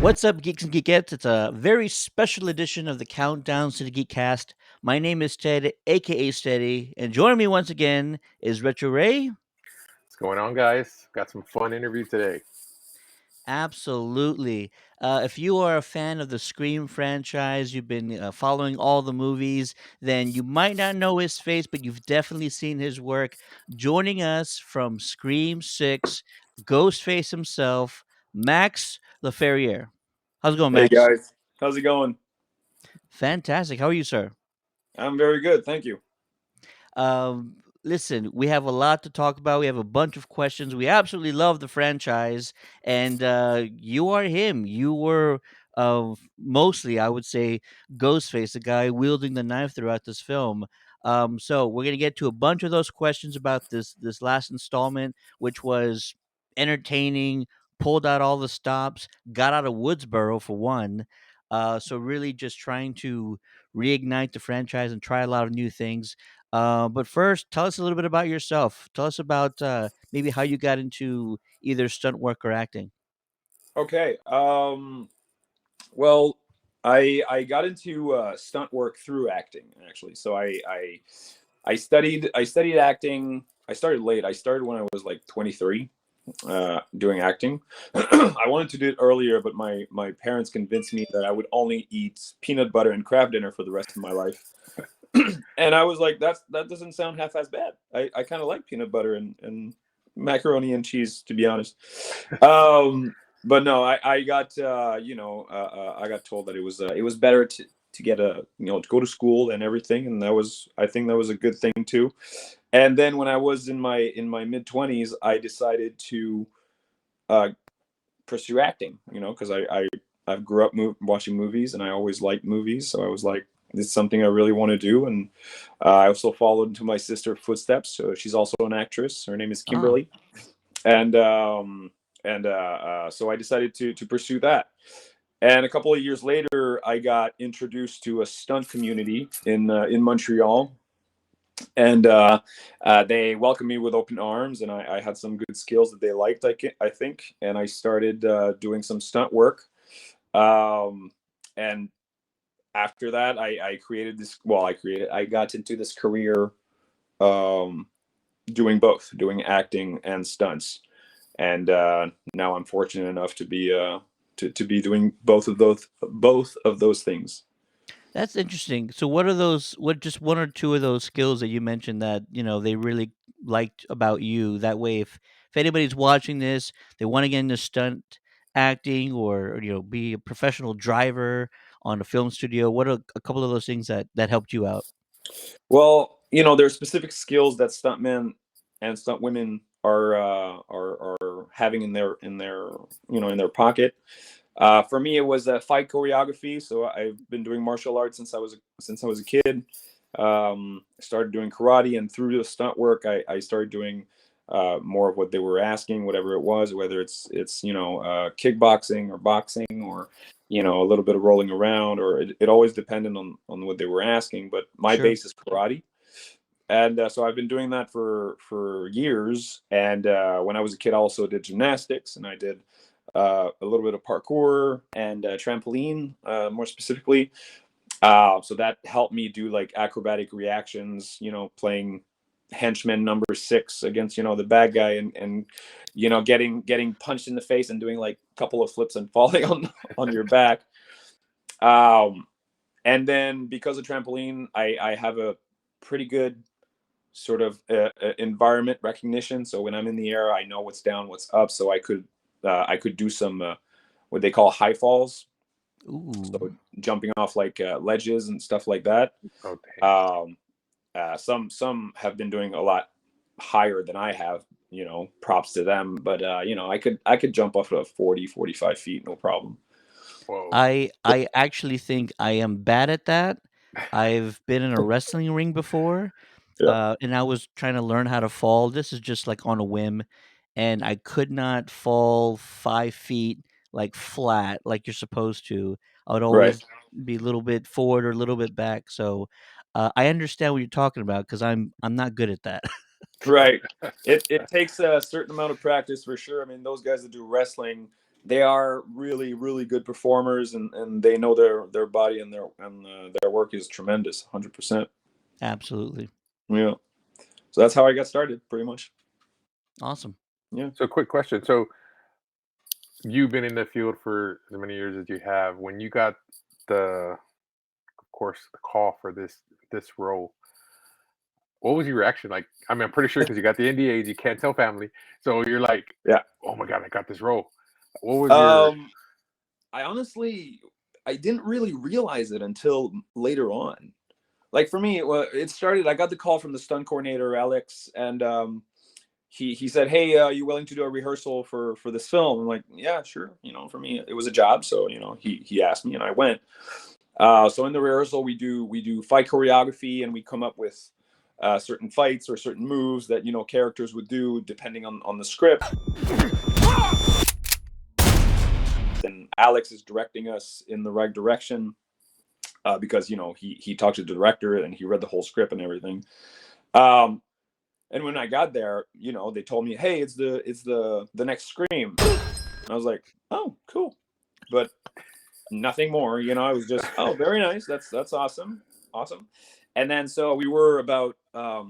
What's up, geeks and geekettes? It's a very special edition of the Countdowns to the Geekcast. My name is Ted, aka Steady, and joining me once again is Retro Ray. What's going on, guys? Got some fun interview today. Absolutely. If you are a fan of the Scream franchise, you've been following all the movies, then you might not know his face, but you've definitely seen his work. Joining us from Scream 6, Ghostface himself, Max Laferriere. How's it going, Hey Max? guys, how's it going? Fantastic. How are you, sir? I'm very good, thank you. Listen, we have a lot to talk about. We have a bunch of questions. We absolutely love the franchise, and you are him. You were mostly, I would say, Ghostface, the guy wielding the knife throughout this film. So we're gonna get to a bunch of those questions about this last installment, which was entertaining, pulled out all the stops, got out of Woodsboro for one. So really, just trying to reignite the franchise and try a lot of new things. But first, tell us a little bit about yourself. Tell us about maybe how you got into either stunt work or acting. Okay, well, I got into stunt work through acting actually. So I studied acting. I started late. I started when I was like 23, doing acting. I wanted to do it earlier, but my parents convinced me that I would only eat peanut butter and crab dinner for the rest of my life. And I was like, that doesn't sound half as bad. I kind of like peanut butter and macaroni and cheese, to be honest. But no, I got I got told that it was better to get to go to school and everything, and I think that was a good thing too. And then when I was in my mid 20s, I decided to uh, pursue acting. Because I grew up watching movies, and I always liked movies, so I was like, this is something I really want to do. And I also followed into my sister's footsteps. So she's also an actress. Her name is Oh, Kimberly, and so I decided to pursue that. And a couple of years later, I got introduced to a stunt community in Montreal, and they welcomed me with open arms. And I had some good skills that they liked, I think, and I started doing some stunt work. And after that, I created this. Well, I got into this career, um, doing both, doing acting and stunts. And now I'm fortunate enough to be doing both of those things. that's interesting. So, what are those? What just one or two of those skills that you mentioned that they really liked about you? That way, if anybody's watching this, they want to get into stunt acting or be a professional driver on a film studio. What are a couple of those things that helped you out? Well, there are specific skills that stuntmen and stunt women are having in their pocket. For me, it was fight choreography. So I've been doing martial arts since I was a kid. I started doing karate, and through the stunt work, I started doing more of what they were asking, whatever it was, whether it's kickboxing or boxing, or a little bit of rolling around, or it always depended on what they were asking. But my Sure. base is karate. And so I've been doing that for years. And when I was a kid, I also did gymnastics, and I did a little bit of parkour and trampoline, more specifically. So that helped me do like acrobatic reactions, playing henchman number 6 against the bad guy, and getting punched in the face and doing like a couple of flips and falling on your back. Um, and then because of trampoline, I have a pretty good sort of environment recognition. So when I'm in the air, I know what's down, what's up. So I could do some what they call high falls. Ooh. So jumping off like ledges and stuff like that. Oh, dang. Some have been doing a lot higher than I have. Props to them. But I could jump off of 40, 45 feet, no problem. Whoa. I actually think I am bad at that. I've been in a wrestling ring before, Yeah. and I was trying to learn how to fall. This is just like on a whim, and I could not fall 5 feet like flat like you're supposed to. I would Right. always be a little bit forward or a little bit back. So I understand what you're talking about because I'm not good at that. Right. It takes a certain amount of practice for sure. I mean, those guys that do wrestling, they are really, really good performers, and they know their body, and their work is tremendous, 100%. Absolutely. Yeah. So that's how I got started, pretty much. Awesome. Yeah. So, quick question. So, you've been in the field for as many years as you have. When you got of course, the call for this role, what was your reaction like? I mean, I'm pretty sure because you got the NDAs, you can't tell family, so you're like, Yeah. "Oh my god, I got this role." What was your? Um, I honestly, I didn't really realize it until later on. Like for me, it started. I got the call from the stunt coordinator, Alex, and he said, "Hey, you willing to do a rehearsal for this film?" I'm like, "Yeah, sure." For me, it was a job, so he asked me, and I went. So in the rehearsal, we do fight choreography, and we come up with certain fights or certain moves that characters would do depending on the script. And Alex is directing us in the right direction because he talked to the director and he read the whole script and everything. Um, and when I got there, they told me, "Hey, it's the next Scream." And I was like, "Oh, cool," but nothing more. I was just, "Oh, very nice. That's awesome, awesome." And then so we were about, I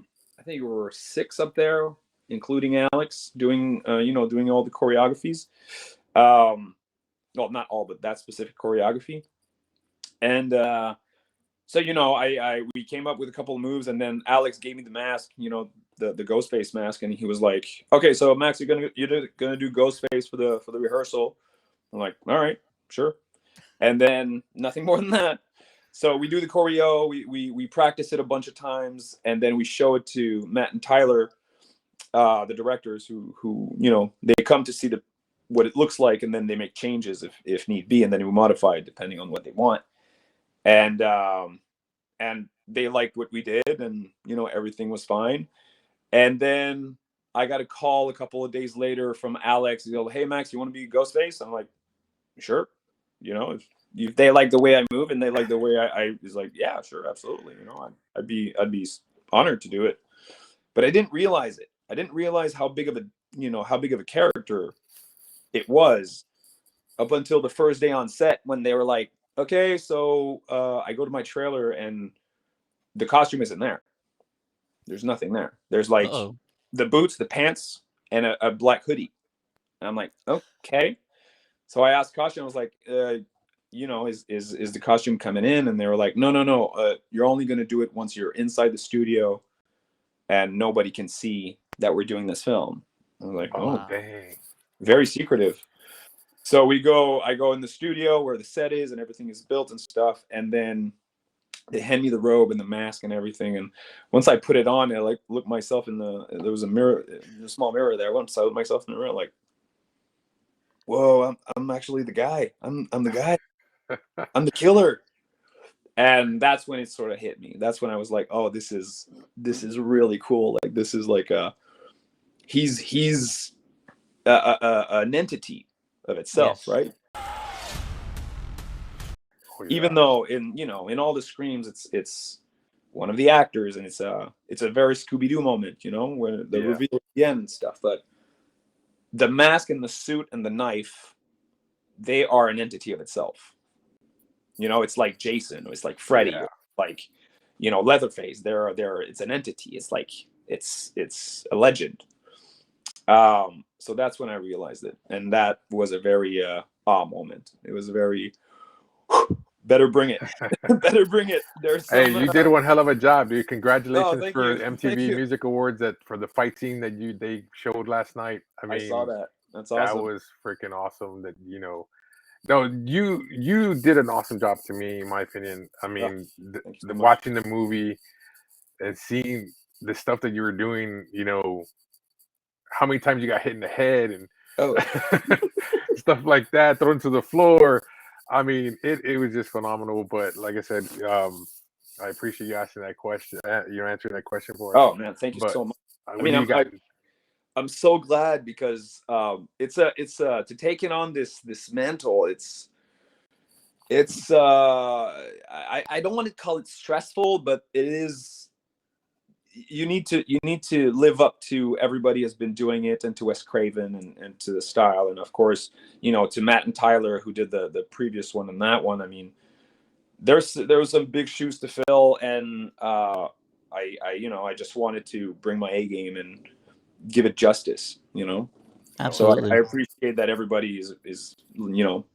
think we were 6 up there, including Alex, doing doing all the choreographies. Well, not all, but that specific choreography. And so I we came up with a couple of moves, and then Alex gave me the mask, the Ghostface mask, and he was like, "Okay, so Max, you're gonna do Ghostface for the rehearsal." I'm like, "All right, sure." And then nothing more than that. So we do the choreo, we practice it a bunch of times, and then we show it to Matt and Tyler, the directors, who they come to see what it looks like, and then they make changes if need be, and then we modify it depending on what they want. And they liked what we did, and everything was fine. And then I got a call a couple of days later from Alex. He goes, "Hey Max, you want to be Ghostface?" I'm like, "Sure." If they like the way I move and they like the way I was like, "Yeah, sure, absolutely." I'd be honored to do it. But I didn't realize it. I didn't realize how big of a character it was up until the first day on set, when they were like, "Okay, so I go to my trailer and the costume isn't there. There's nothing there. There's like Uh-oh. the boots, the pants, and a black hoodie." And I'm like, "Okay." So I asked costume. I was like, "Is the costume coming in?" And they were like, "No, no, no. You're only going to do it once you're inside the studio, and nobody can see that we're doing this film." I was like, Oh "Oh, Wow. dang! very secretive." So I go in the studio where the set is and everything is built and stuff, and then they hand me the robe and the mask and everything. And once I put it on, I like look myself there was a mirror, a small mirror there. Once I looked myself in the mirror, like, "Whoa, I'm actually the guy. I'm the guy. I'm the killer." And that's when it sort of hit me. That's when I was like, "Oh, this is really cool. Like, this is like he's an entity of itself, Yes. right?" Oh Even yeah, though in all the Screams, it's one of the actors, and it's a very Scooby-Doo moment, when the yeah, reveal at the end and stuff. But the mask and the suit and the knife, they are an entity of itself. It's like Jason, or it's like Freddy, yeah. or like Leatherface. It's an entity. It's like it's a legend. So that's when I realized it, and that was a very moment. It was a very better bring it, better bring it. There's Hey, some. you did one hell of a job, dude. Oh, Congratulations thank for you, the thank MTV you. Music Awards for the fight scene that they showed last night. I I saw mean, that. That's that awesome. was freaking awesome. No, you did an awesome job to me, in my opinion. I Oh, mean, thank you so much. watching the movie and seeing the stuff that you were doing, how many times you got hit in the head and Oh, stuff like that, thrown to the floor. I mean, it was just phenomenal. But like I said, I appreciate you asking that question. You answering that question for us. oh man, thank you But so much. I when mean, you got, I'm so glad because it's to taking on this mantle. It's I don't want to call it stressful, but it is. you need to live up to everybody has been doing it, and to Wes Craven, and to the style, and of course, to Matt and Tyler, who did the previous one and that one. I mean, there was some big shoes to fill, and I just wanted to bring my A game and give it justice. So I Absolutely. appreciate that everybody is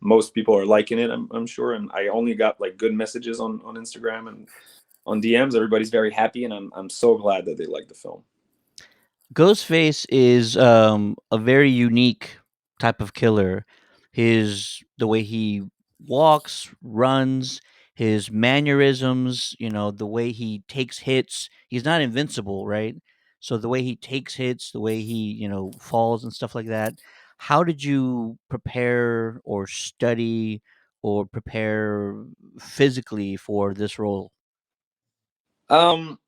most people are liking it. I'm sure, and I only got like good messages on Instagram and on DMs. Everybody's very happy, and I'm so glad that they like the film. Ghostface is a very unique type of killer. The way he walks, runs, his mannerisms, the way he takes hits. He's not invincible, right? So the way he takes hits, the way he, falls and stuff like that. How did you prepare or study or prepare physically for this role? Um,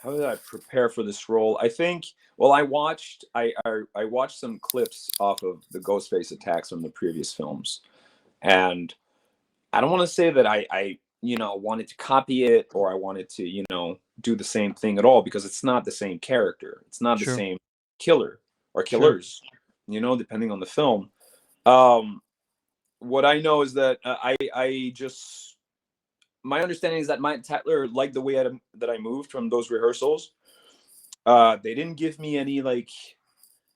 how did I prepare for this role? I think. Well, I watched some clips off of the Ghostface attacks from the previous films, and I don't want to say that I wanted to copy it, or I wanted to do the same thing at all, because it's not the same character. It's not the Sure. same killer or Sure. killers. Depending on the film. Um, what I know is that I just my understanding is that Mike Tatler liked the way that I moved from those rehearsals. They didn't give me any like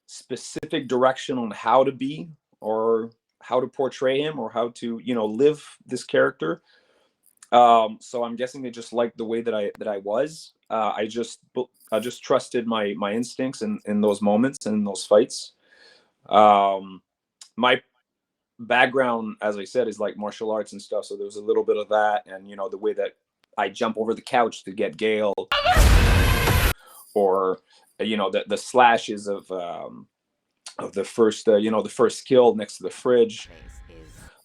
specific direction on how to be, or how to portray him, or how to live this character. So I'm guessing they just liked the way that I was. I just trusted my instincts in those moments and in those fights. My background, as I said, is like martial arts and stuff. So there was a little bit of that, and the way that I jump over the couch to get Gail, or the slashes of the first the first kill next to the fridge.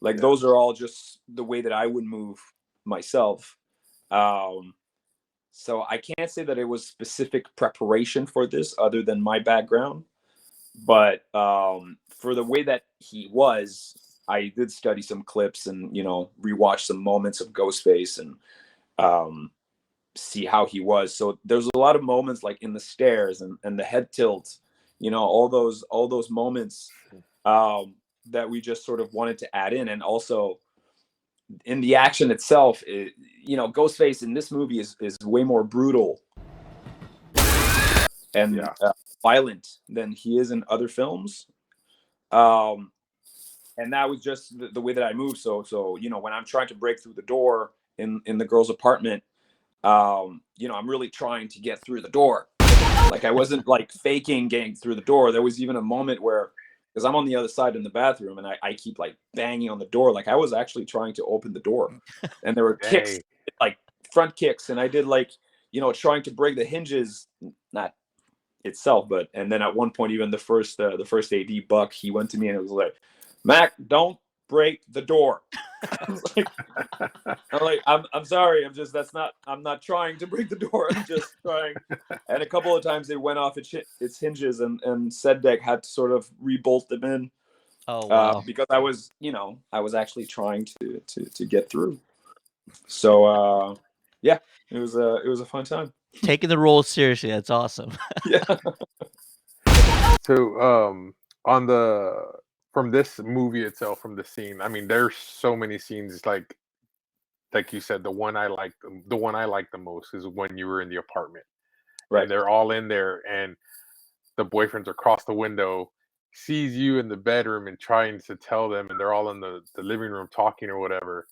Like Yeah. those are all just the way that I would move myself. Um, so I can't say that it was specific preparation for this, other than my background. But for the way that he was, I did study some clips, and rewatch some moments of Ghostface, and um, see how he was. So there's a lot of moments like in the stairs, and the head tilt, all those moments that we just sort of wanted to add in. And also in the action itself, Ghostface in this movie is way more brutal and Yeah. violent than he is in other films. Um, and that was just the way that I moved. So when I'm trying to break through the door in the girl's apartment, I'm really trying to get through the door. Like I wasn't like faking getting through the door. There was even a moment where, because I'm on the other side in the bathroom, and I keep like banging on the door, like I was actually trying to open the door, and there were kicks, Dang. like front kicks, and I did like trying to break the hinges, not itself, but and then at one point, even the first AD Buck, he went to me and it was like, Mac, don't break the door. like, I'm sorry. I'm not trying to break the door. I'm just trying. And a couple of times it went off its hinges, and Sedek had to sort of rebolt them in, Oh, wow. because I was actually trying to get through. So yeah, it was a fun time. Taking the role seriously, that's awesome. Yeah. So, on the from this movie itself, from the scene, I mean, there's so many scenes. Like you said, the one I like the most is when you were in the apartment, Right. and they're all in there, and the boyfriend's across the window, sees you in the bedroom and trying to tell them, and they're all in the living room talking or whatever,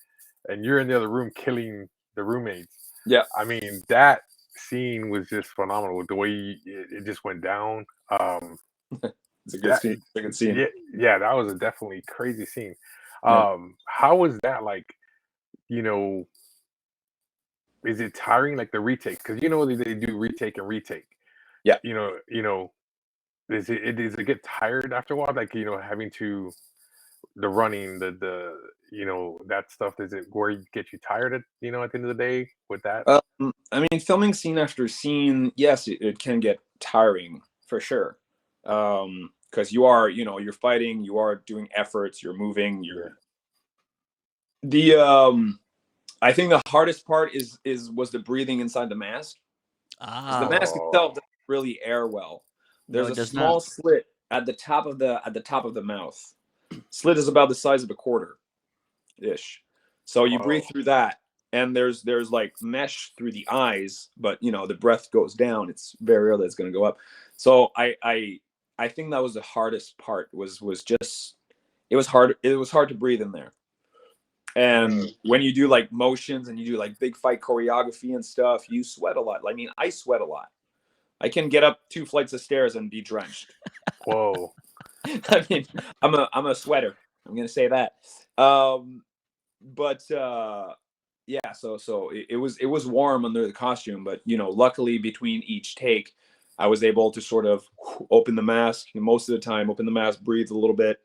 and you're in the other room killing the roommates. Yeah. I mean, that scene was just phenomenal with the way it just went down. It's a good That scene. It's a good scene. yeah, that was a definitely crazy scene. Yeah. How was that like? You know, is it tiring like the retake? Because they do retake and retake. Yeah. Does it get tired after a while? Like having to the running, that stuff. Does it where you get you tired at the end of the day with that? I mean, filming scene after scene, yes, it can get tiring for sure. Because you're fighting, you are doing efforts, you're moving, the I think the hardest part was the breathing inside the mask. because the Ah, mask Oh, itself doesn't really air well. no, There's it a does not. small slit at the top of the mouth. Slit is about the size of a quarter ish. So you breathe oh, through that, and there's like mesh through the eyes, but the breath goes down. It's very rare that it's going to go up. So I think that was the hardest part. Was just it was hard. It was hard to breathe in there. And mm, when you do like motions and you do like big fight choreography and stuff, you sweat a lot. I mean, I sweat a lot. I can get up 2 flights of stairs and be drenched. whoa, I mean, I'm a sweater. I'm gonna say that. But yeah, so it was warm under the costume, but luckily between each take, I was able to sort of open the mask most of the time, open the mask, breathe a little bit,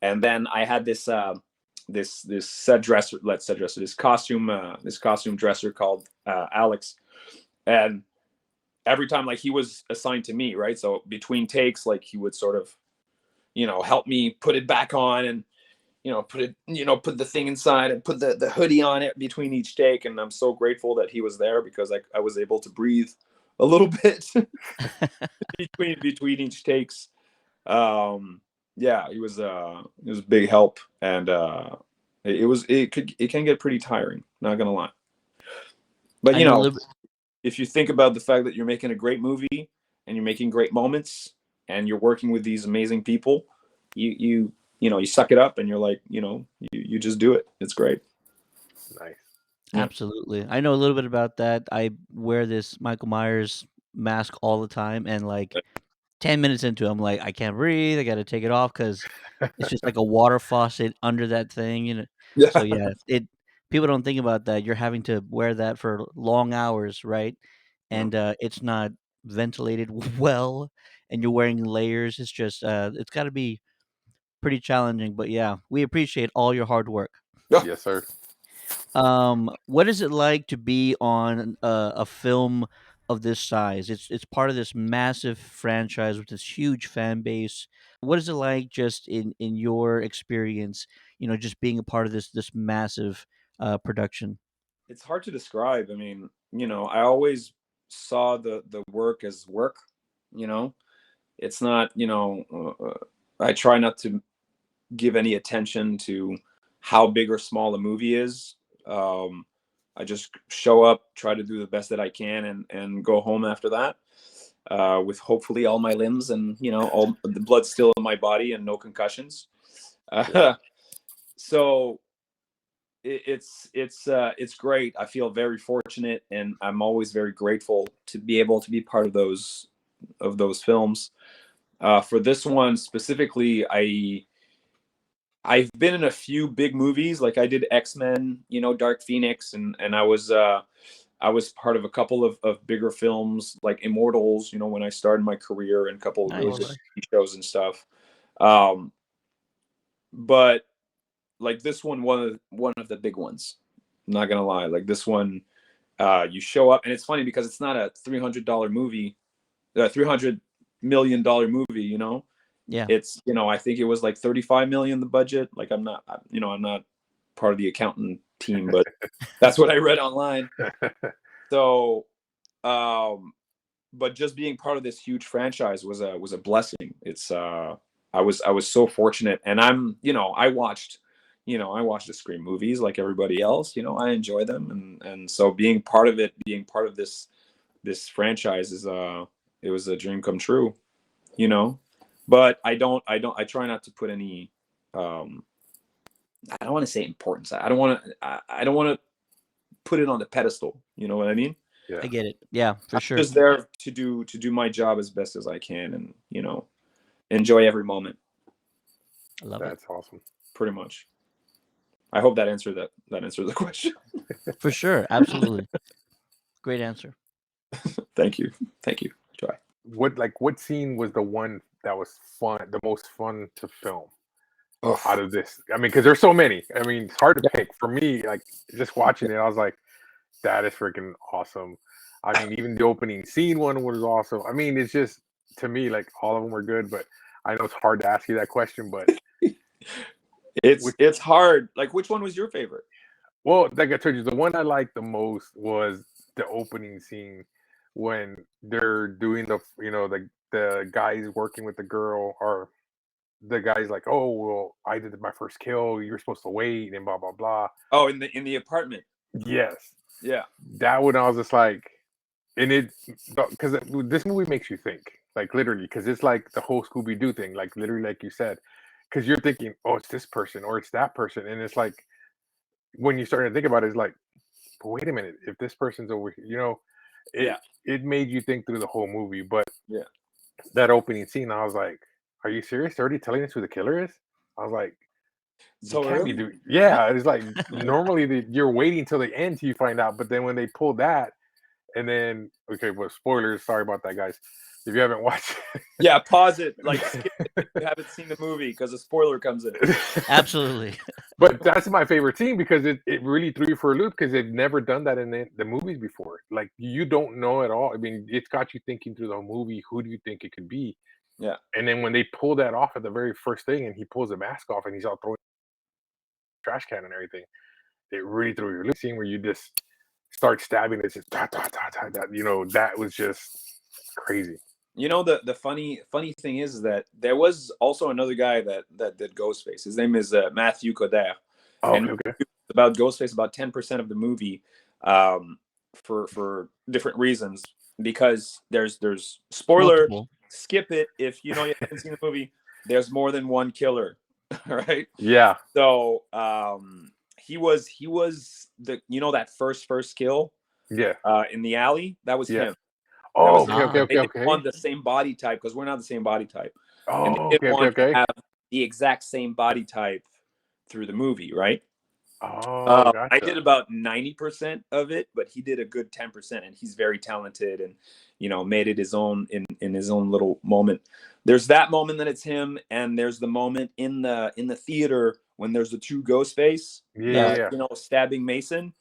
and then I had this set dresser, this costume dresser called Alex, and every time like he was assigned to me, right? So between takes, like he would sort of help me put it back on and put the thing inside and put the hoodie on it between each take. And I'm so grateful that he was there because I was able to breathe a little bit between each takes. Yeah, it was a big help, and it can get pretty tiring, not gonna lie. But I know a little bit. if you think about the fact that you're making a great movie and you're making great moments and you're working with these amazing people, you suck it up and you're like, you just do it. It's great. nice. Yeah. Absolutely. I know a little bit about that. I wear this Michael Myers mask all the time, and like 10 minutes into it, I'm like, I can't breathe. I got to take it off because it's just like a water faucet under that thing. So Yeah. yeah, people don't think about that. You're having to wear that for long hours, right? Yeah. And it's not ventilated well, and you're wearing layers. It's just it's got to be pretty challenging. But yeah, we appreciate all your hard work. Yes, sir. What is it like to be on a film of this size? It's part of this massive franchise with this huge fan base. What is it like, just in your experience? Just being a part of this massive production. It's hard to describe. I mean, I always saw the work as work, you know. It's not, I try not to give any attention to how big or small a movie is. Um, I just show up, try to do the best that I can, and go home after that, with hopefully all my limbs and all the blood still in my body and no concussions. Yeah. So it's great. I feel very fortunate, and I'm always very grateful to be able to be part of those films. For this one specifically, I've been in a few big movies. Like I did X-Men, Dark Phoenix, and I was part of a couple of bigger films like Immortals, when I started my career, and a couple of really good Nice. Okay. TV shows and stuff. Um, but like this one of the big ones. I'm not gonna lie, like this one, you show up, and it's funny because it's not a $300 movie, $300 million movie. Yeah. It's I think it was like 35 million the budget. Like I'm not part of the accountant team, but that's what I read online. So, but just being part of this huge franchise was a blessing. I was so fortunate, and I watched the Scream movies like everybody else. I enjoy them, and so being part of it, being part of this franchise it was a dream come true. you know but I try not to put any, um I don't want to say importance. I don't want to put it on the pedestal, you know what I mean. Yeah. I get it. Yeah, for I'm sure. just there to do my job as best as I can, and enjoy every moment, I love it. That's awesome. pretty much. I hope that answered the question. For sure. Absolutely. Great answer. Thank you. Try. What scene was the one that was fun, the most fun to film out Oh, of this? I mean, because there's so many. I mean, it's hard to yeah. pick. For me, like just watching it, I was like, that is freaking awesome. I mean, even the opening scene one was awesome. I mean, it's just to me like all of them were good, but I know it's hard to ask you that question, but it's which, it's hard. Like, which one was your favorite? well, like I told you, the one I liked the most was the opening scene when they're doing the guys working with the girl, or the guy's like, oh well, I did my first kill, you're supposed to wait, and blah blah blah. Oh, in the apartment. Yes, Yeah. that one I was just like, and it, because this movie makes you think, like literally, because it's like the whole Scooby Doo thing, like literally, like you said, because you're thinking, oh, it's this person or it's that person, and it's like when you start to think about it, it's like, but wait a minute, if this person's over here, it Yeah. it made you think through the whole movie. But Yeah. that opening scene, I was like, are you serious? They're already telling us who the killer is? I was like, you So can't be early? doing. Yeah, it's like normally you're waiting till the end till you find out, but then when they pull that, and then okay, well, spoilers. Sorry about that, guys. If you haven't watched, Yeah, pause it. Like skip it if you haven't seen the movie because a spoiler comes in. Absolutely. But that's my favorite scene because it really threw you for a loop because they've never done that in the movies before. Like you don't know at all. I mean, it's got you thinking through the whole movie. Who do you think it could be? Yeah. And then when they pull that off at the very first thing, and he pulls the mask off, and he's all throwing trash can and everything, it really threw your loop. Scene where you just start stabbing. It's just da, da, da, da, da, that was just crazy. You know, the funny thing is that there was also another guy that did Ghostface. His name is Matthew Coder, Oh, and okay, okay. about Ghostface about 10% of the movie, for different reasons. Because there's spoiler, Multiple. skip it if you haven't seen the movie. There's more than one killer, right? Yeah, So he was the that first kill yeah, in the alley. That was yeah. him. That Oh, was okay, him. okay, Ah. They okay, didn't okay. want the same body type because we're not the same body type, and Oh, they didn't okay, okay, want to okay. have the exact same body type through the movie, right? Oh, I gotcha. did about 90% of it, but he did a good 10%, and he's very talented and made it his own in his own little moment. There's that moment that it's him, and there's the moment in the theater when there's the two Ghostface, Yeah, yeah, yeah. stabbing Mason.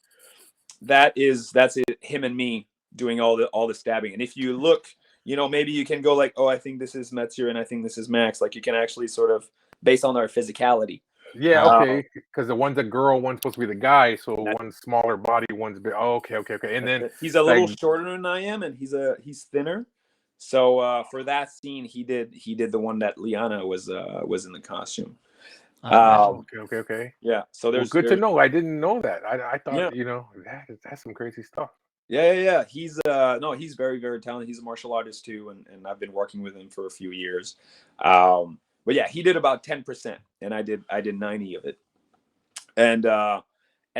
That's it, him and me doing all the stabbing. And if you look, maybe you can go like, oh, I think this is Metzger and I think this is Max. Like you can actually sort of based on our physicality. Yeah, Uh-huh. okay. Because the one's a girl, one's supposed to be the guy, so That, one's smaller body, one's big. Oh, okay, okay, okay. And then he's a like, little shorter than I am, and he's thinner. So for that scene, he did the one that Liana was in the costume. All right. oh, Um, okay, okay, okay. yeah. So Well, good to there's know. I didn't know that. I thought yeah. that's some crazy stuff. Yeah. He's no, he's very, very talented. He's a martial artist too, and I've been working with him for a few years. But yeah, he did about 10%, and I did 90 of it. And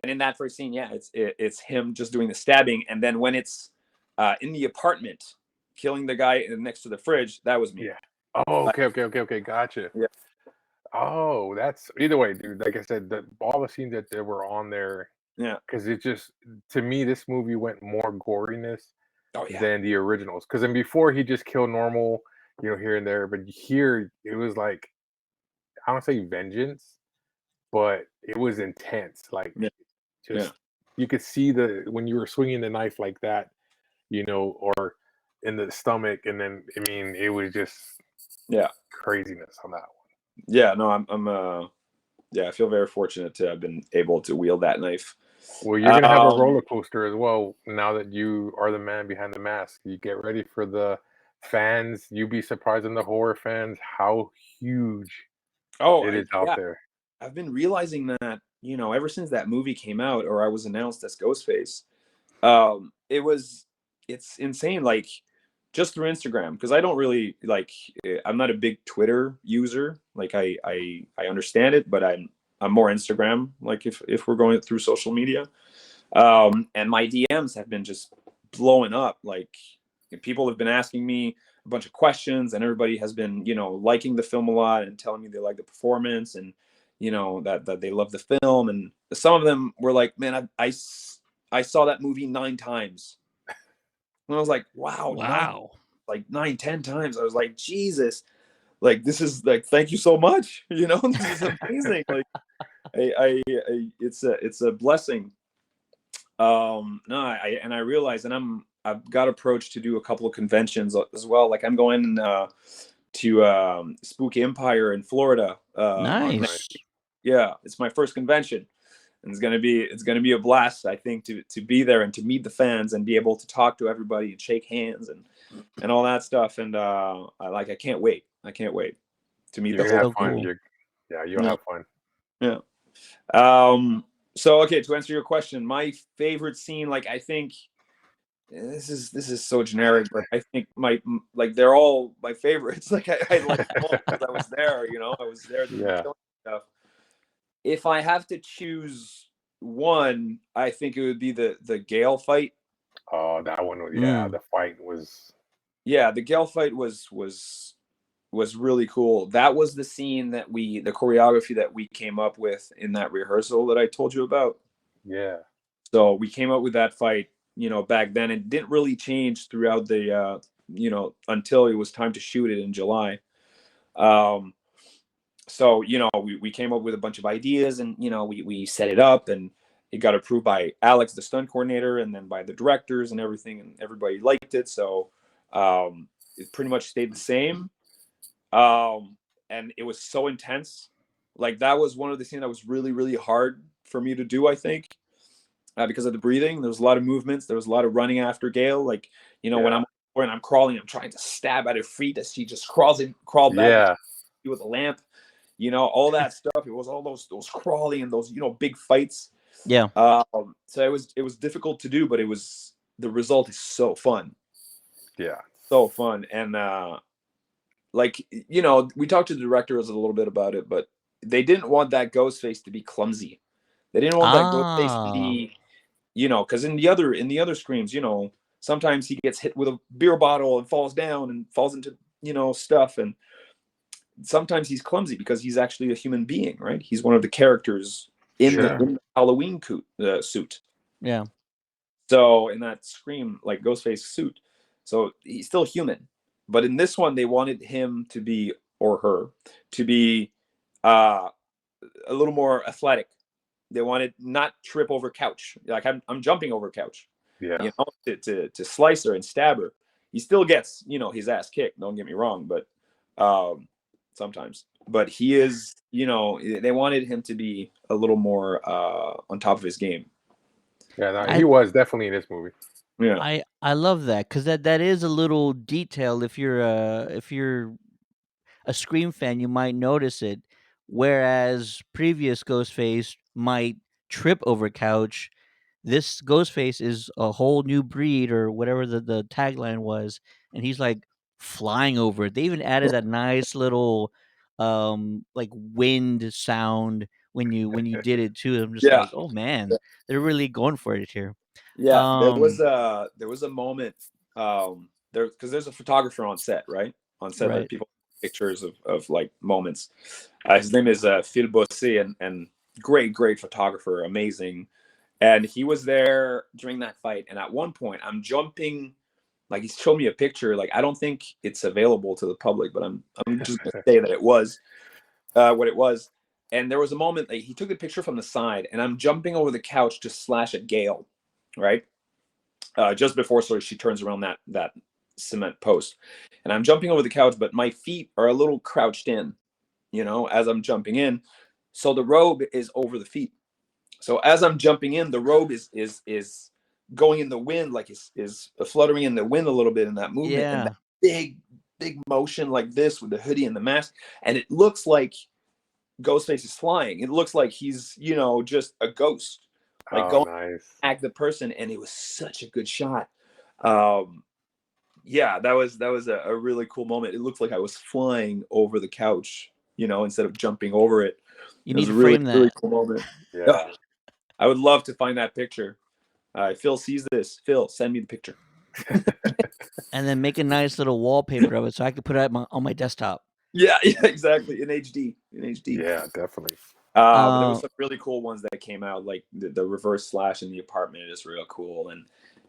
in that first scene, yeah, it's him just doing the stabbing, and then when it's in the apartment, killing the guy next to the fridge, that was me. Yeah. Oh, Like, okay, okay, okay, okay. Gotcha. yeah, Oh, that's either way, dude. Like I said, all the scenes that were on there, yeah. because it just to me, this movie went more goriness Oh yeah, than the originals. Because then before he just killed normal, here and there, but here it was like I don't say vengeance, but it was intense. Like yeah, yeah, just you could see the when you were swinging the knife like that, or in the stomach, and then I mean it was just yeah, craziness on that one. yeah. No, yeah, I feel very fortunate to have been able to wield that knife. Well, you're gonna have a Um, roller coaster as well now that you are the man behind the mask. You get ready for the fans. You'd be surprised in the horror fans how huge oh, it is out yeah, there. I've been realizing that ever since that movie came out or I was announced as Ghostface, it's insane. Like just through Instagram, because I don't really I'm not a big Twitter user. Like I understand it, but I'm more Instagram. Like if we're going through social media, and my DMs have been just blowing up. Like people have been asking me a bunch of questions, and everybody has been liking the film a lot and telling me they like the performance and that they love the film. And some of them were like, man, I saw that movie 9 times. And I was like, wow, Wow. nine, 10 times. I was like, Jesus, like this is like, thank you so much. This is amazing. Like, it's a blessing. No, I realize, and I've got approached to do a couple of conventions as well. Like I'm going to Spooky Empire in Florida. Oh, Nice. nice. Yeah, it's my first convention. and it's gonna be a blast. I think to be there and to meet the fans and be able to talk to everybody and shake hands and all that stuff. And I can't wait. I can't wait to meet You're the gonna whole. have So fun. cool. You'll Yeah. have fun. Yeah. So okay, to answer your question, my favorite scene, like I think this is so generic, but I think like they're all my favorites. Like I like them all because I was there, I was there doing the Yeah. killing stuff. If I have to choose one, I think it would be the Gale fight. Oh, that one was Mm. the fight was Yeah, the Gale fight was really cool. That was the scene that the choreography that we came up with in that rehearsal that I told you about. yeah. So we came up with that fight, back then. It didn't really change throughout the, until it was time to shoot it in July. So, we came up with a bunch of ideas, and, we set it up, and it got approved by Alex, the stunt coordinator, and then by the directors and everything, and everybody liked it. So it pretty much stayed the same. And it was so intense. Like that was one of the scenes that was really, really hard for me to do, I think. Because of the breathing. There was a lot of movements. There was a lot of running after Gale. Like, when I'm crawling, I'm trying to stab at her feet as she just crawled back Yeah. with a lamp. All that stuff. It was all those crawling and those big fights. Yeah. So it was difficult to do, but the result is so fun. Yeah. So fun. And like we talked to the directors a little bit about it, but they didn't want that Ghostface to be clumsy. They didn't want that Ghostface to be because in the other screams, sometimes he gets hit with a beer bottle and falls down and falls into stuff, and sometimes he's clumsy because he's actually a human being, right? He's one of the characters in Sure. the Halloween suit. Yeah. So in that Scream, like Ghostface suit, so he's still human. But in this one, they wanted him to be, or her, to be a little more athletic. They wanted not trip over couch. Like I'm jumping over couch, Yeah. to slice her and stab her. He still gets, his ass kicked. Don't get me wrong, but sometimes. But he is, they wanted him to be a little more on top of his game. Yeah, no, I he was definitely in this movie. Yeah. I love that because that is a little detail. If you're a Scream fan, you might notice it. Whereas previous Ghostface might trip over couch, this Ghostface is a whole new breed or whatever the tagline was, and he's like flying over it. They even added that nice little like wind sound when you did it too. I'm just Yeah. like, oh man, they're really going for it here. Yeah. Um, There was a moment there, because there's a photographer on set, right? On set, like right. people take pictures of like moments. His name is Phil Bossé, and great photographer, amazing. And he was there during that fight. And at one point, I'm jumping. Like he showed me a picture. Like I don't think it's available to the public, but I'm just gonna say that it was what it was. And there was a moment that he took the picture from the side, and I'm jumping over the couch to slash at Gale, right? Just before she turns around that cement post, and I'm jumping over the couch, but my feet are a little crouched in, as I'm jumping in. So the robe is over the feet. So as I'm jumping in, the robe is going in the wind, like is fluttering in the wind a little bit in that movement, and Yeah. that big motion like this with the hoodie and the mask, and it looks like Ghostface is flying. It looks like he's just a ghost, like Oh, going nice. at the person, and it was such a good shot. Um, yeah, that was a really cool moment. It looked like I was flying over the couch, instead of jumping over it. You It need was to a really frame really that. cool moment. Yeah. I would love to find that picture. Phil sees this. Phil, send me the picture. And then make a nice little wallpaper of it so I could put it on my desktop. Yeah, exactly. In HD. In HD. Yeah, definitely. But there was Uh, some really cool ones that came out, like the reverse slash in the apartment is real cool, and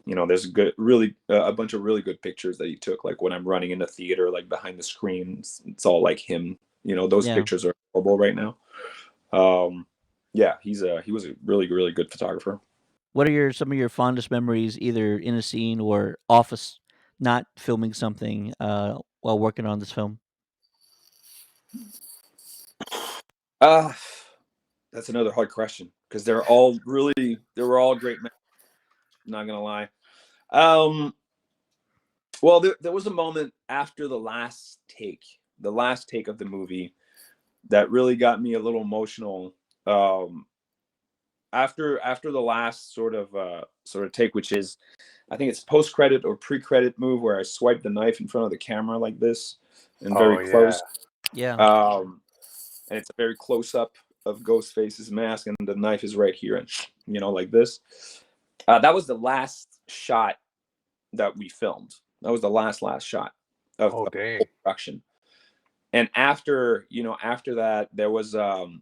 there's a bunch of really good pictures that he took, like when I'm running in the theater, like behind the screens, it's all like him. Those yeah. pictures are available right now. Yeah, he was a really good photographer. What are some of your fondest memories, either in a scene or office, not filming something while working on this film? Uh that's another hard question. because they were all great men. Not gonna lie. Well, there was a moment after the last take of the movie that really got me a little emotional. After the last sort of take, which is, I think it's post-credit or pre-credit move, where I swipe the knife in front of the camera like this and very close. Yeah. And it's a very close up of Ghostface's mask, and the knife is right here, and like this. That was the last shot that we filmed. That was the last shot of the whole production. And after that, there was the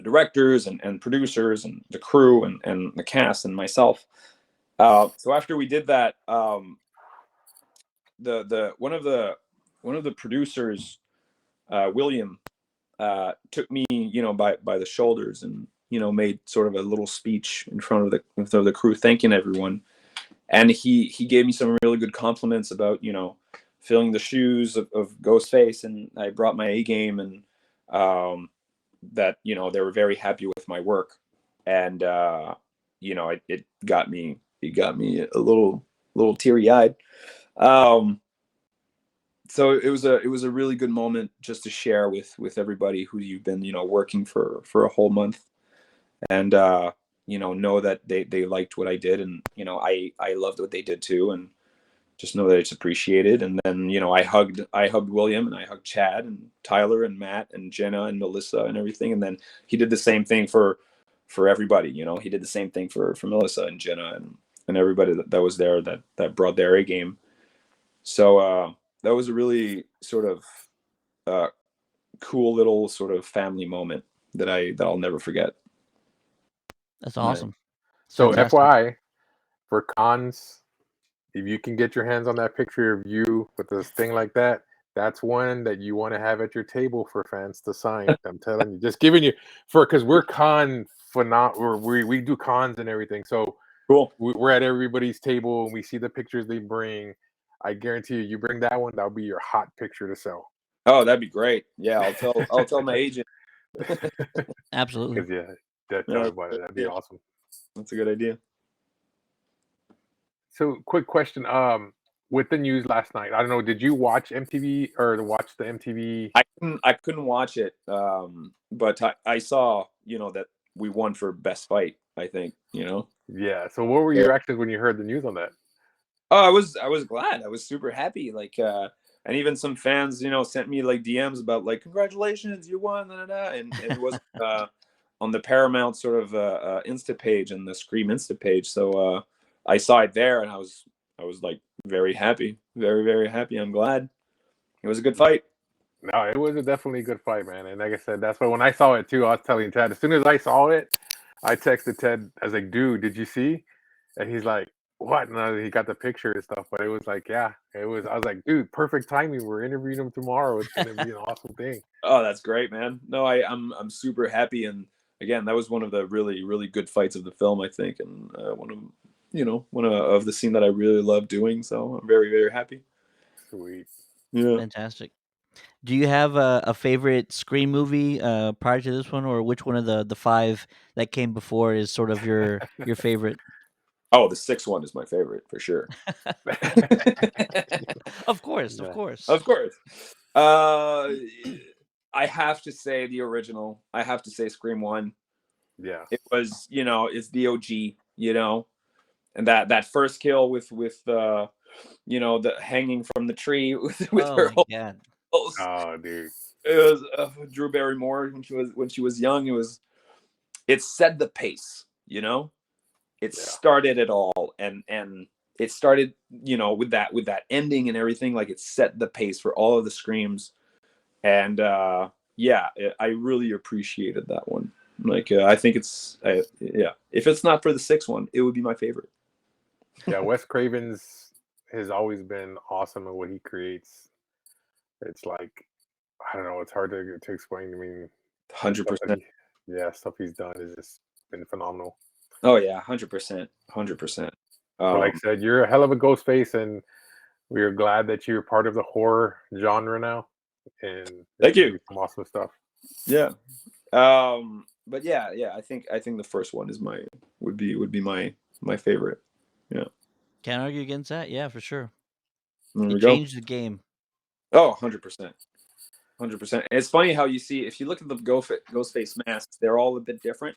directors and producers and the crew and the cast and myself. So after we did that, the one of the producers, William, took me, by the shoulders and made sort of a little speech in front of the crew, thanking everyone. And he gave me some really good compliments about filling the shoes of Ghostface, and I brought my A game, and that they were very happy with my work, and it got me a little teary eyed. So it was a really good moment just to share with everybody who you've been working for a whole month, and know that they liked what I did, and I loved what they did too, and just know that it's appreciated. And then I hugged William, and I hugged Chad and Tyler and Matt and Jenna and Melissa and everything, and then he did the same thing for everybody. He did the same thing for Melissa and Jenna and everybody that was there that brought their A game. So that was a really sort of cool little sort of family moment that I'll never forget. That's awesome. So Fantastic. FYI, for cons, if you can get your hands on that picture of you with this thing like that, that's one that you want to have at your table for fans to sign. I'm telling you, just giving you because we're we do cons and everything. So cool. We're at everybody's table and we see the pictures they bring. I guarantee you bring that one, that'll be your hot picture to sell. Oh, that'd be great. Yeah, I'll tell my agent. Absolutely. Tell everybody. That'd be awesome. That's a good idea. So, quick question. With the news last night, I don't know. Did you watch MTV or watch the MTV? I couldn't watch it, but I saw that we won for best fight. I think Yeah. So, what were your reactions when you heard the news on that? Oh, I was glad. I was super happy. Like, and even some fans, sent me like DMs about like, congratulations, you won, and it was on the Paramount sort of Insta page and the Scream Insta page. So I saw it there, and I was like very happy, very, very happy. I'm glad. It was a good fight. No, it was definitely a good fight, man. And like I said, that's why when I saw it too, I was telling Ted. As soon as I saw it, I texted Ted. I was like, "Dude, did you see?" And he's like, "What?" And he got the picture and stuff. But it was like, yeah, it was. I was like, "Dude, perfect timing. We're interviewing him tomorrow. It's gonna be an awesome thing." Oh, that's great, man. No, I'm super happy. And again, that was one of the really, really good fights of the film, I think, and one of the scene that I really love doing. So I'm very, very happy. Sweet. Yeah. Fantastic. Do you have a favorite Scream movie prior to this one, or which one of the five that came before is sort of your favorite? Oh, the sixth one is my favorite for sure. Of course. Of course. I have to say the original. I have to say Scream 1. Yeah. It was, it's the OG, and that first kill with the hanging from the tree with Oh her my God. Oh, dude. It was Drew Barrymore when she was young. It set the pace, It started it all, and it started, with that ending and everything. Like, it set the pace for all of the Screams, and I really appreciated that one. Like, I think it's if it's not for the sixth one, it would be my favorite. Yeah, Wes Craven's has always been awesome at what he creates. It's like, I don't know, it's hard to explain. I mean, 100%. Stuff he's done has just been phenomenal. Oh yeah, 100%, 100%. Like I said, you're a hell of a Ghostface, and we are glad that you're part of the horror genre now. And thank you. Some awesome stuff. Yeah. but yeah, I think the first one is would be my favorite. Yeah. Can't argue against that. Yeah, for sure. There It we go. changed the game. Oh, 100%. 100%. And it's funny how you see, if you look at the Ghostface masks, they're all a bit different.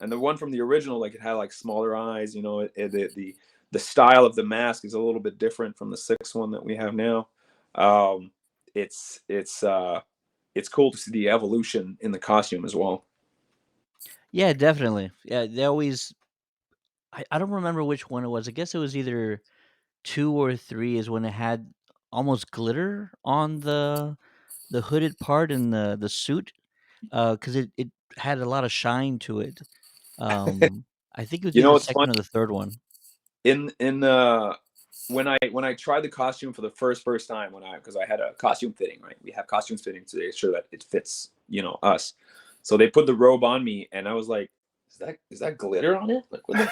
And the one from the original, like, it had like smaller eyes. You know, the style of the mask is a little bit different from the sixth one that we have now. Um, it's cool to see the evolution in the costume as well. Yeah, definitely. Yeah, they always. I don't remember which one it was. I guess it was either 2 or 3 is when it had almost glitter on the hooded part in the suit, because it had a lot of shine to it. I think it was You either know the what's funny? second or the third one. In when I tried the costume for the first time, because I had a costume fitting, right? We have costumes fitting to make sure that it fits, us. So they put the robe on me, and I was like, is that glitter on it? Like, what the?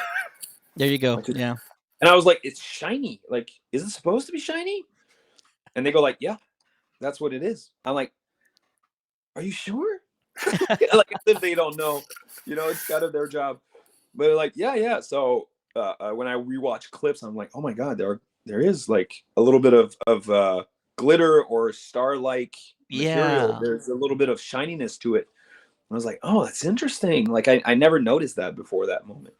There you go. Like, Yeah. and I was like, it's shiny. Like, is it supposed to be shiny? And they go like, yeah, that's what it is. I'm like, are you sure? Like, as if they don't know, it's kind of their job. But they're like, yeah. So when I rewatch clips, I'm like, oh my god, there is like a little bit of glitter or star-like material. Yeah. There's a little bit of shininess to it. I was like, oh, that's interesting. Like, I never noticed that before that moment.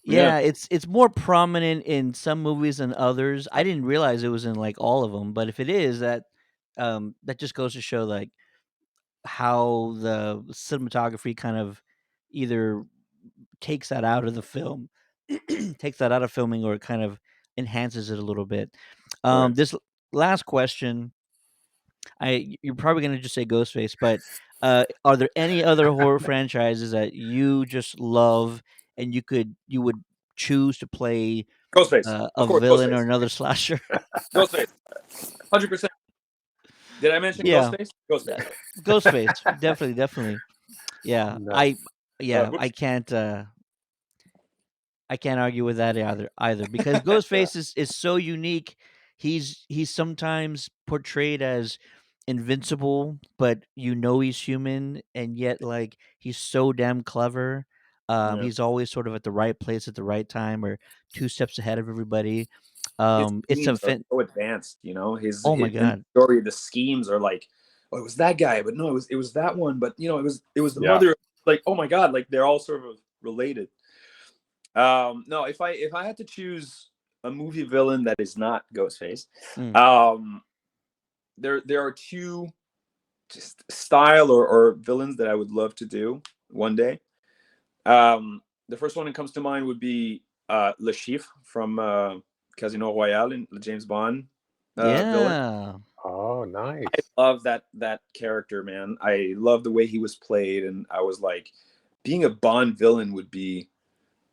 Yeah. Yeah, it's more prominent in some movies than others. I didn't realize it was in, like, all of them, but if it is, that just goes to show, like, how the cinematography kind of either takes that out of the film takes that out of filming, or it kind of enhances it a little bit. Right. This last question, you're probably gonna just say Ghostface, but are there any other horror franchises that you just love and you would choose to play Ghostface. Of a course, villain or Ghostface. another slasher? Ghostface. 100%. Did I mention Yeah, Ghostface? uh, Ghostface. Ghostface, definitely, definitely. Yeah, Nice. Whoops. I can't argue with that either because Ghostface is so unique. He's sometimes portrayed as invincible, but he's human, and yet like he's so damn clever. Yeah. He's always sort of at the right place at the right time, or 2 steps ahead of everybody. His It's a schemes are so advanced, oh my in the god, story, the schemes are like, oh, it was that guy, but no, it was that one, but it was the Yeah. mother. Like, oh my god, like they're all sort of related. No, if I had to choose a movie villain that is not Ghostface, mm. um, there are two just style or villains that I would love to do one day. The first one that comes to mind would be Le Chiffre from Casino Royale, in the James Bond villain. Yeah, Oh, I nice. love that character, man. I love the way he was played, and I was like, being a Bond villain would be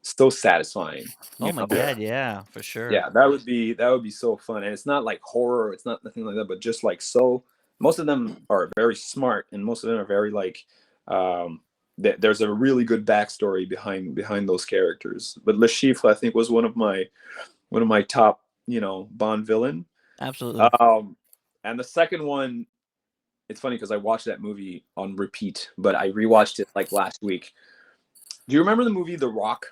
so satisfying. oh You my know? Yeah. god, yeah, for sure. Yeah, that would be so fun. And it's not like horror, it's not nothing like that, but just like, so most of them are very smart, and most of them are very like, um there's a really good backstory behind those characters. But Le Chiffre, I think, was one of my top, Bond villain. Absolutely. Um and the second one, it's funny because I watched that movie on repeat, but I rewatched it like last week. Do you remember the movie The Rock?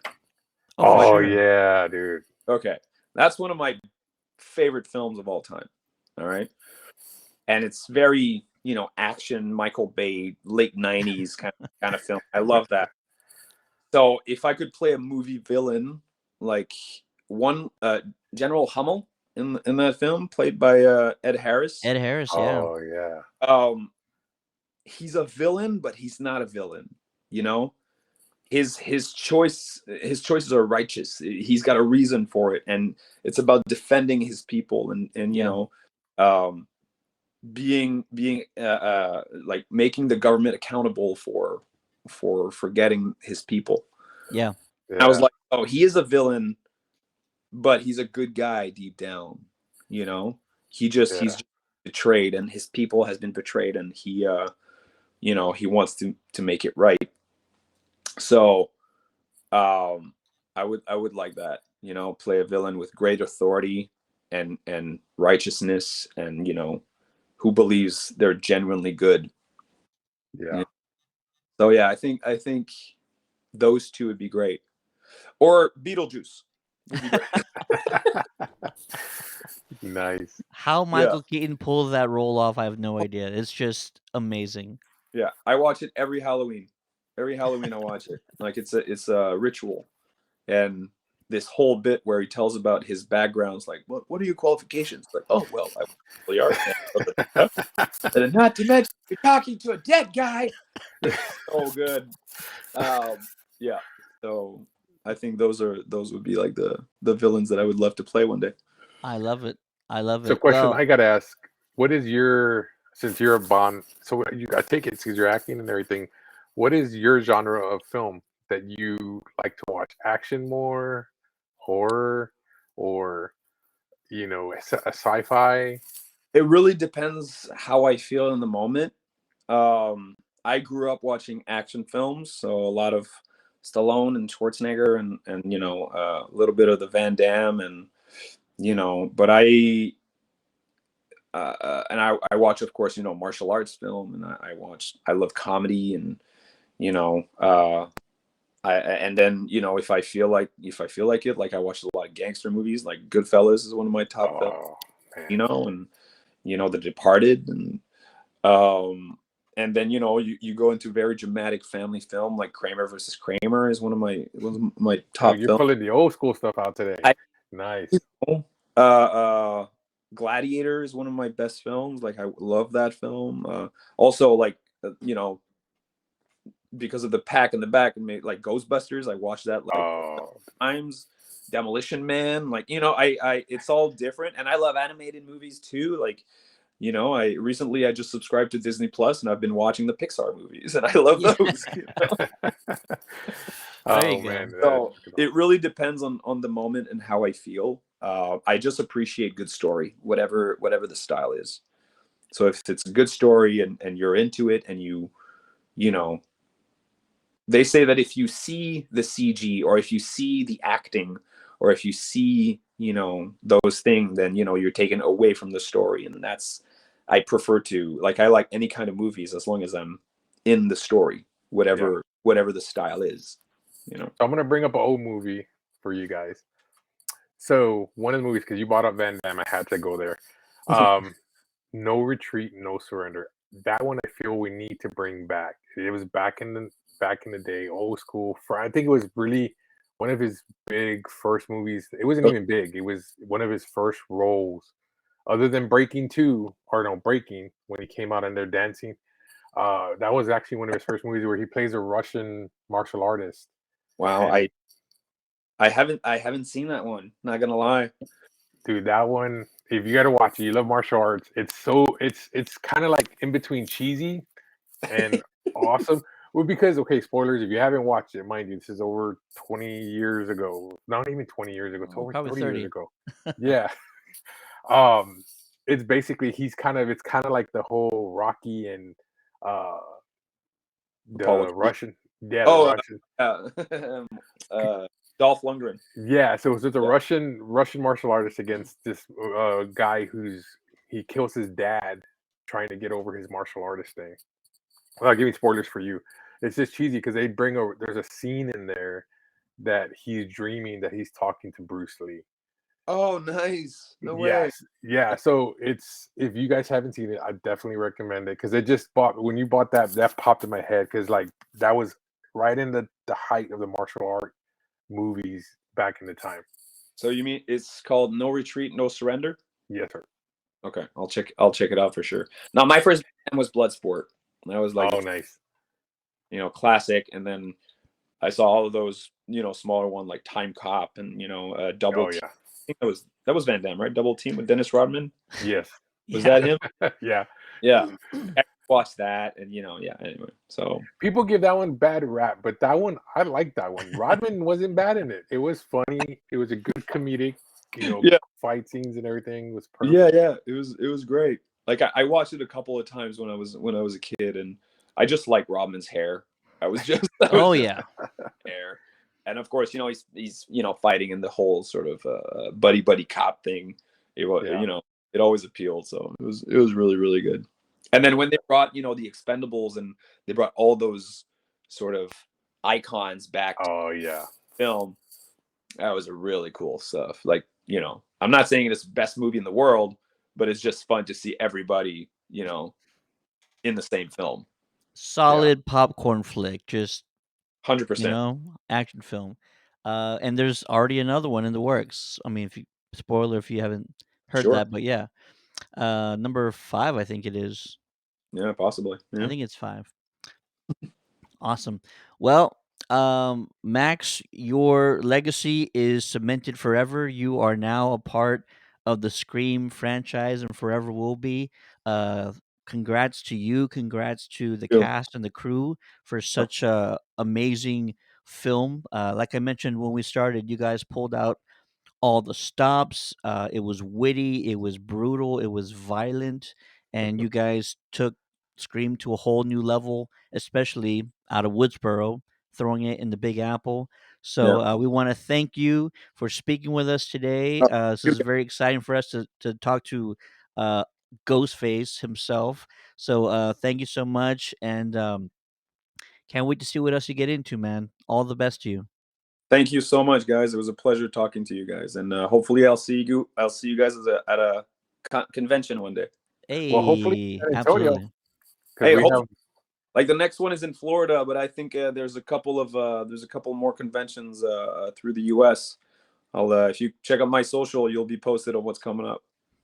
Oh, for Oh sure. yeah, dude. Okay. That's one of my favorite films of all time. All right. And it's very, action, Michael Bay, late 90s kind of film. I love that. So if I could play a movie villain, like one General Hummel in that film, played by Ed Harris. Ed Harris, yeah. Oh yeah. Um he's a villain, but he's not a villain, you know? His choices are righteous. He's got a reason for it, and it's about defending his people, and Yeah. um being like making the government accountable for getting his people. Yeah. I was Yeah. like, oh, he is a villain, but he's a good guy deep down. You know, he's Yeah. just betrayed, and his people has been betrayed, and he wants to make it right. So I would like that. Play a villain with great authority and righteousness, and who believes they're genuinely good. Yeah. So yeah, I think those two would be great. Or Beetlejuice would be great. Nice. How Yeah. Michael Keaton pulled that role off, I have no idea. It's just amazing. Yeah. I watch it every Halloween. Every Halloween I watch it. Like it's a ritual. And this whole bit where he tells about his backgrounds, like, what are your qualifications? Like, oh well, I really art. And not to mention you're talking to a dead guy. So good. Yeah. So I think those would be like the villains that I would love to play one day. I love it. I love So, it. question Well, I got to ask: what is your, since you're a Bond? So you, I take it because you're acting and everything. What is your genre of film that you like to watch? Action more, horror, or a sci-fi? It really depends how I feel in the moment. Um, I grew up watching action films, so a lot of Stallone and Schwarzenegger, and a little bit of the Van Damme, and but I watch, of course, martial arts film, and I love comedy, and you know, and then if I feel like it, like I watch a lot of gangster movies, like Goodfellas is one of my top films, Oh man, and The Departed, um, and then you go into very dramatic family film, like Kramer versus Kramer is one of my oh, top you're films. pulling the old school stuff out today. I Nice. uh, uh, Gladiator is one of my best films. Like I love that film. Also, like because of the pack in the back, and like Ghostbusters, I watched that like Oh, times. Demolition Man, like I it's all different, and I love animated movies too. Like I just subscribed to Disney Plus, and I've been watching the Pixar movies, and I love yeah, those. there you oh go. man, that's So it really depends on the moment and how I feel. I just appreciate good story, whatever the style is. So if it's a good story, and you're into it, and you know they say that if you see the CG, or if you see the acting, or if you see those things, then you're taken away from the story, and that's I prefer to like I like any kind of movies as long as I'm in the story, yeah. whatever the style is. So I'm gonna bring up an old movie for you guys. So one of the movies, because you brought up Van Damme, I had to go there. Um, No Retreat, No Surrender. That one I feel we need to bring back. It was back in the day, old school. I think it was really one of his big first movies. It wasn't even big. It was one of his first roles, other than Breaking Two, or no, Breaking, when he came out and they're dancing. That was actually one of his first movies where he plays a Russian martial artist. Wow, And I haven't seen that one. Not gonna lie. dude, that one, if you gotta watch it, you love martial arts. It's kind of like in between cheesy and awesome. Well, because okay, spoilers. If you haven't watched it, mind you, this is over 20 years ago. Not even 20 years ago. It's Oh, over probably 30 years 30. ago. Yeah. Um, it's basically it's kind of like the whole Rocky and uh Apollo the Creed. Russian, yeah, the Oh, Russian, uh, Dolph Lundgren. yeah. So it's a Yeah. Russian martial artist against this guy he kills his dad trying to get over his martial artist thing. Without giving spoilers for you, it's just cheesy because they bring over. There's a scene in there that he's dreaming that he's talking to Bruce Lee. Oh, nice. No way. Yes, yeah. So it's, if you guys haven't seen it, I definitely recommend it because it just bought when you bought that popped in my head because like that was right in the height of the martial art movies back in the time. So you mean it's called No Retreat, No Surrender? Yes, sir. Okay, I'll check it out for sure. Now my first band was Bloodsport. That was like Oh, the nice. classic, and then I saw all of those smaller one like Time Cop, and Double Oh Team. yeah. I think that was Van Damme, right? Double Team with Dennis Rodman. Yes. Was Yeah. that him? Yeah. Yeah. I watched that, and yeah. Anyway, so People give that one bad rap, but that one I like that one. Rodman wasn't bad in it. It was funny. It was a good comedic, yeah, fight scenes and everything was yeah, perfect. yeah. It was great. Like I watched it a couple of times when I was a kid, and I just like Rodman's hair. I was Oh, just yeah. hair, and of course he's fighting in the whole sort of buddy cop thing. It was Yeah. it always appealed, so it was really really good. And then when they brought the Expendables, and they brought all those sort of icons back to Oh yeah. film. That was a really cool stuff. Like, I'm not saying it's the best movie in the world, but it's just fun to see everybody, in the same film. Solid popcorn flick, just 100%. action film. And there's already another one in the works. I mean, if you spoiler if you haven't heard Sure. that, but yeah, number 5, I think it is. Yeah, possibly. I Yeah. think it's 5. Awesome. Well, Max, your legacy is cemented forever. You are now a part of the Scream franchise and forever will be. Congrats to you. Congrats to the Cool. cast and the crew for such a amazing film. Like I mentioned when we started, you guys pulled out all the stops. It was witty, it was brutal, it was violent, and you guys took Scream to a whole new level, especially out of Woodsboro, throwing it in the Big Apple. Yeah. So we want to thank you for speaking with us today. Oh, This is very exciting for us to talk to uh, Ghostface himself. So thank you so much, and can't wait to see what else you get into, man. All the best to you. Thank you so much, guys. It was a pleasure talking to you guys, and hopefully, I'll see you. I'll see you guys at a convention one day. Well, hopefully Hey, San Antonio, absolutely. because Hey, we hopefully, have. like the next one is in Florida, but I think there's a couple more conventions through the U.S. I'll if you check out my social, you'll be posted on what's coming up.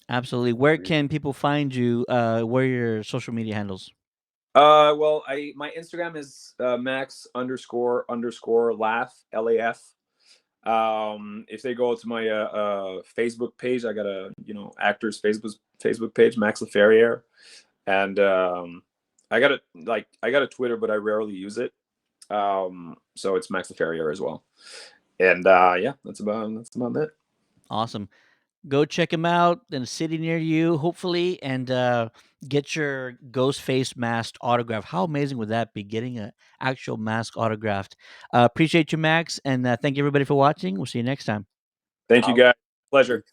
Absolutely. Where can people find you? Where are your social media handles? Well, my Instagram is Max underscore laugh LAF. If they go to my Facebook page, I got a actors Facebook page, Max Laferriere, and I got a Twitter, but I rarely use it. So it's Max Laferriere as well. And yeah, that's about it. Awesome. Go check him out in a city near you, hopefully, and get your ghost face mask autograph. How amazing would that be? Getting an actual mask autographed. Appreciate you, Max, and thank you everybody for watching. We'll see you next time. Thank you, guys. Pleasure.